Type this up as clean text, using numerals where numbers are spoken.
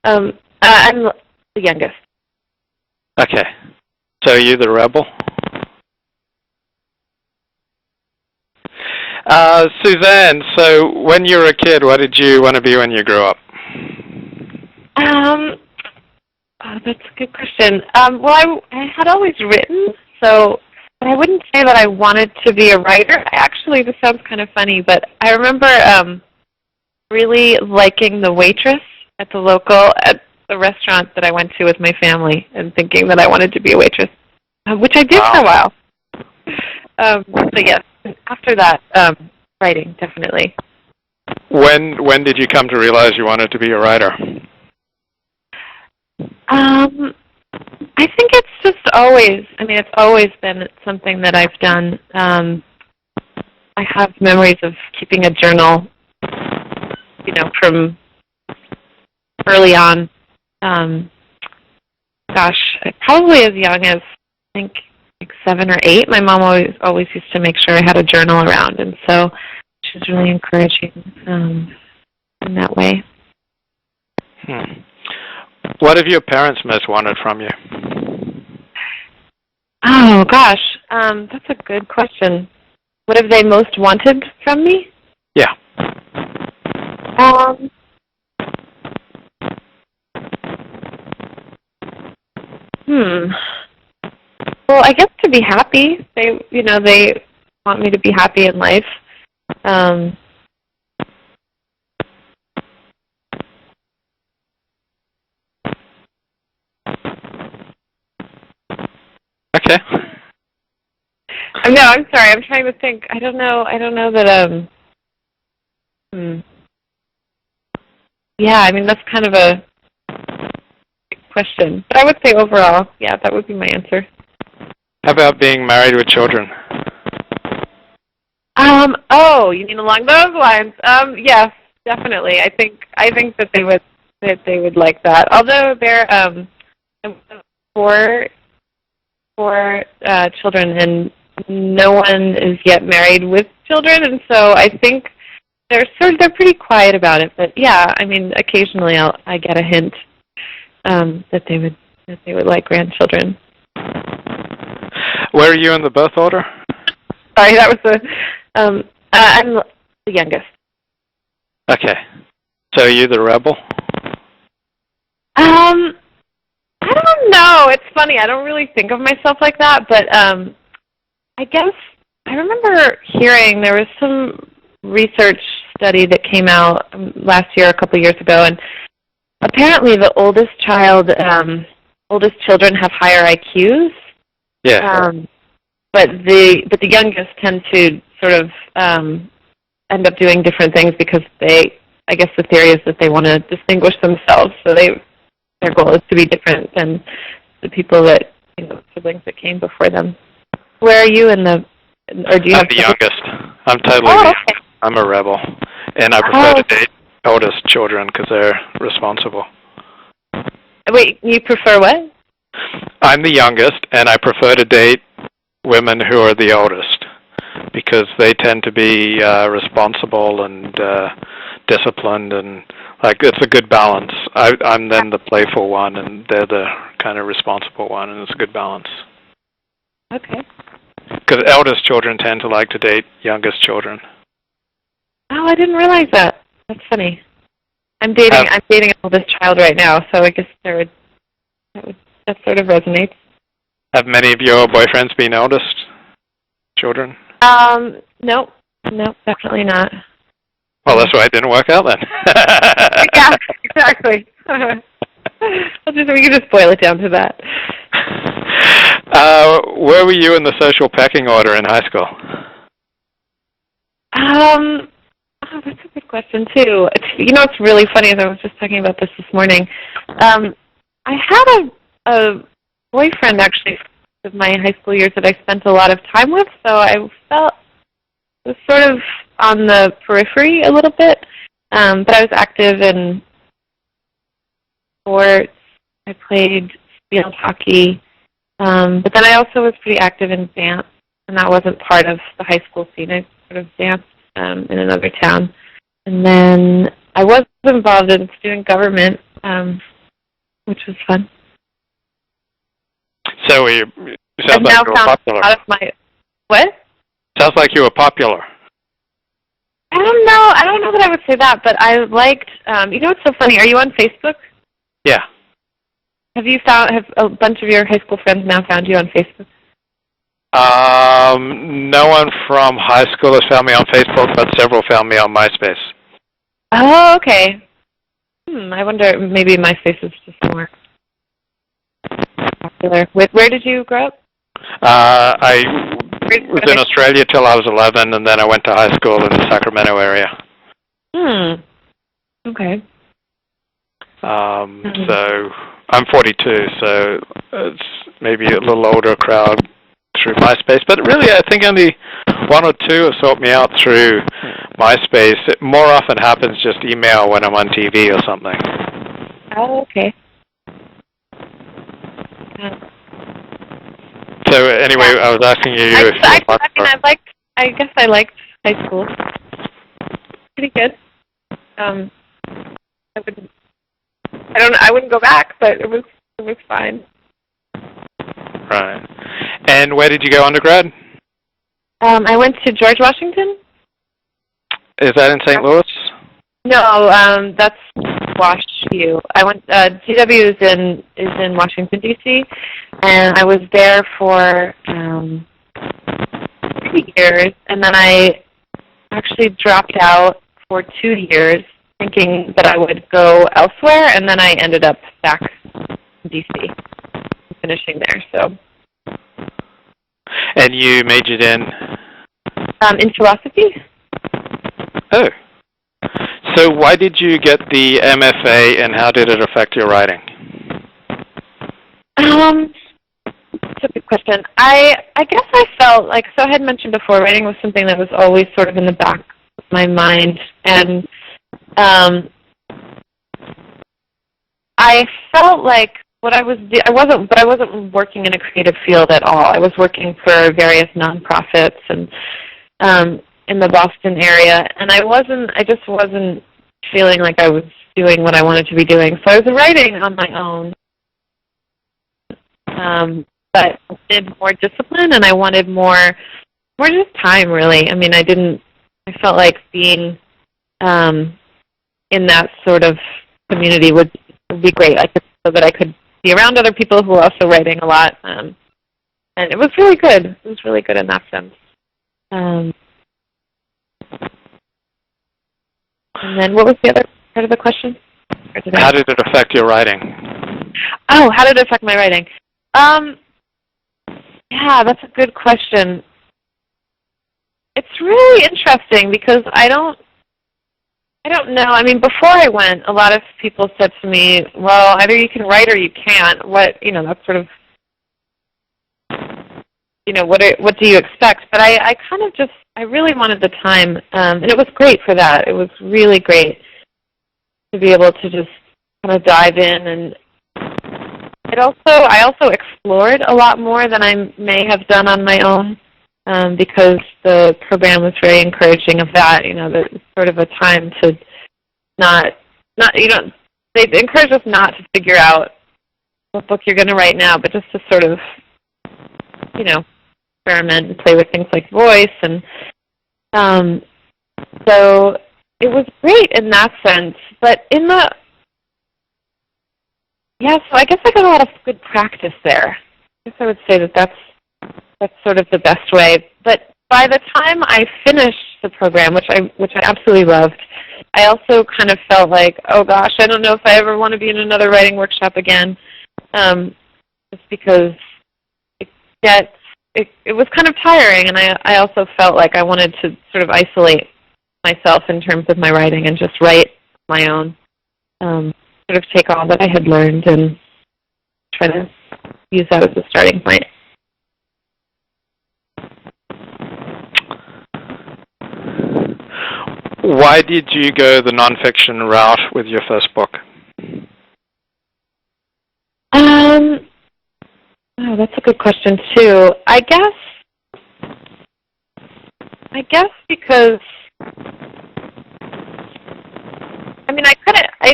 I'm the youngest. Okay. So are you the rebel? Suzanne, so when you were a kid, what did you want to be when you grew up? That's a good question. Well, I had always written, so but I wouldn't say that I wanted to be a writer. Actually, this sounds kind of funny, but I remember really liking the waitress at the restaurant that I went to with my family, and thinking that I wanted to be a waitress, which I did for a while. But yes, after that, writing definitely. When did you come to realize you wanted to be a writer? I think it's just always, it's always been something that I've done. I have memories of keeping a journal, from early on. Probably as young as, I think, like 7 or 8. My mom always used to make sure I had a journal around, and so she was really encouraging in that way. What have your parents most wanted from you? Oh, gosh. That's a good question. What have they most wanted from me? Yeah. Well, I guess to be happy. They want me to be happy in life. Okay. No, I'm sorry. I'm trying to think. I don't know that. Yeah, that's kind of a big question. But I would say overall, yeah, that would be my answer. How about being married with children? Oh, you mean along those lines? Yes, definitely. I think that they would like that. Although they're four children, and no one is yet married with children, and so I think they're pretty quiet about it. But yeah, occasionally I get a hint that they would like grandchildren. Where are you in the birth order? Sorry, that was I'm the youngest. Okay. So are you the rebel? I don't know. It's funny. I don't really think of myself like that, but I guess I remember hearing there was some research study that came out last year, a couple years ago, and apparently the oldest children have higher IQs. Yeah. But the youngest tend to sort of end up doing different things because I guess the theory is that they want to distinguish themselves, so their goal is to be different than the people siblings that came before them. Where are you or do you I'm the youngest. I'm totally the youngest. I'm a rebel, and I prefer to date oldest children because they're responsible. Wait, you prefer what? I'm the youngest, and I prefer to date women who are the oldest because they tend to be responsible and disciplined, and it's a good balance. I'm then the playful one, and they're the kind of responsible one, and it's a good balance. Okay. Because eldest children tend to like to date youngest children. Oh, I didn't realize that. That's funny. I'm dating an oldest child right now, so I guess that sort of resonates. Have many of your boyfriends been eldest children? Nope, definitely not. Well, that's why it didn't work out then. Yeah, exactly. We can just boil it down to that. Where were you in the social pecking order in high school? That's a good question too. It's really funny. As I was just talking about this morning. I had a boyfriend actually of my high school years that I spent a lot of time with, so I felt it was sort of on the periphery a little bit. But I was active in sports. I played field hockey. But then I also was pretty active in dance, and that wasn't part of the high school scene. I sort of danced in another town. And then I was involved in student government which was fun. So it I've sounds like now you were found popular. out of my what? Sounds like you were popular. I don't know. I don't know that I would say that, but I liked. You know what's so funny? Are you on Facebook? Yeah. Have a bunch of your high school friends now found you on Facebook? No one from high school has found me on Facebook, but several found me on MySpace. Oh, okay. I wonder, maybe MySpace is just more popular. Where did you grow up? I was in Australia till I was 11, and then I went to high school in the Sacramento area. Okay. So I'm 42, so it's maybe a little older crowd through MySpace. But really, I think only one or two have sought me out through MySpace. It more often happens just email when I'm on TV or something. Oh, okay. So anyway, I was asking you if you were popular. I guess I liked high school. Pretty good. I wouldn't go back, but it was fine. Right. And where did you go undergrad? I went to George Washington. Is that in St. Louis? No, that's WashU. I went. GW is in Washington D.C. and I was there for 3 years, and then I actually dropped out for 2 years, thinking that I would go elsewhere, and then I ended up back in D.C. finishing there. So. And you majored in? In philosophy. Oh. So why did you get the MFA, and how did it affect your writing? That's a good question. I guess I felt like, so I had mentioned before, writing was something that was always sort of in the back of my mind, and I felt like I wasn't working in a creative field at all. I was working for various nonprofits and in the Boston area, and I just wasn't feeling like I was doing what I wanted to be doing. So I was writing on my own, but I wanted more discipline, and I wanted more just time, really. I mean, I felt like being in that sort of community would be great, so that I could be around other people who were also writing a lot, and it was really good. It was really good in that sense. And then what was the other part of the question? How did it affect your writing? Oh, how did it affect my writing? Yeah, that's a good question. It's really interesting because I don't know. I mean, before I went, a lot of people said to me, well, either you can write or you can't. That's sort of, what do you expect? But I kind of I really wanted the time, and it was great for that. It was really great to be able to just kind of dive in, and I also explored a lot more than I may have done on my own, because the program was very encouraging of that. There's sort of a time to they encourage us not to figure out what book you're going to write now, but just to sort of, experiment and play with things like voice, and so it was great in that sense. But so I guess I got a lot of good practice there. I guess I would say that's sort of the best way. But by the time I finished the program, which I absolutely loved, I also kind of felt like, oh gosh, I don't know if I ever want to be in another writing workshop again, just because it was kind of tiring, and I also felt like I wanted to sort of isolate myself in terms of my writing and just write my own, sort of take all that I had learned and try to use that as a starting point. Why did you go the nonfiction route with your first book? Oh, that's a good question too. I guess because I